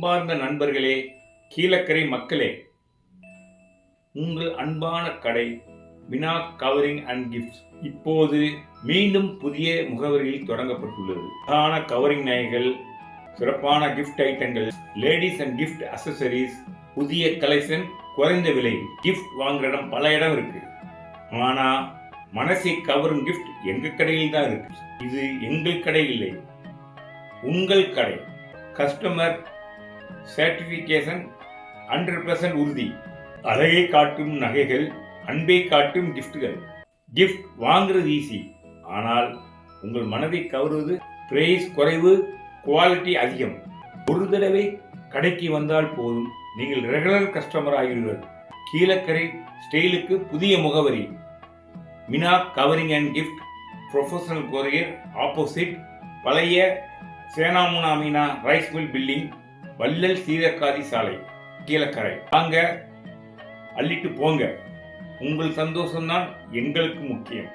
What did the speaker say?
அன்பார்ந்த நண்பர்களே, கீழக்கரை மக்களே, உங்கள் அன்பான கடை வினா கவரிங் அண்ட் கிஃப்ட்ஸ் இப்போது மீண்டும் புதிய முகவரியில் தொடங்கப்பட்டுள்ளது. அழகான கவரிங் நகைகள், சிறப்பான கிஃப்ட் ஐட்டங்கள், லேடிஸ் அண்ட் கிஃப்ட் அக்சசரிஸ், புதிய கலெக்ஷன், குறைந்த விலை. கிஃப்ட் வாங்குற இடம் பல இடம் இருக்கு, ஆனா மனசை கவரும் கிஃப்ட் எங்க கடையில் தான் இருக்கு. இது எங்கள் கடை இல்லை, உங்கள் கடை. கஸ்டமர் சர்டிபிகேஷன் 100% உறுதி. அழகை காட்டும் நகைகள், அன்பை காட்டும் கிஃப்ட்கள். கிஃப்ட் வாங்குறது ஈஸி, ஆனால் உங்கள் மனதை கவருவது பிரைஸ் குறைவு, குவாலிட்டி அதிகம். ஒரு தடவை கடைக்கு வந்தால் போதும், நீங்கள் ரெகுலர் கஸ்டமர் ஆகிறீர்கள். கீழக்கரை ஸ்டைலுக்கு புதிய முகவரி Mina covering and gift, professional courier, opposite பழைய சேனாமுனா மீனா ரைஸ் மில் பில்டிங், வள்ளல் சீரக்காதி சாலை, கீழக்கரை. வாங்க, அள்ளிட்டு போங்க. உங்கள் சந்தோஷம்தான் எங்களுக்கு முக்கியம்.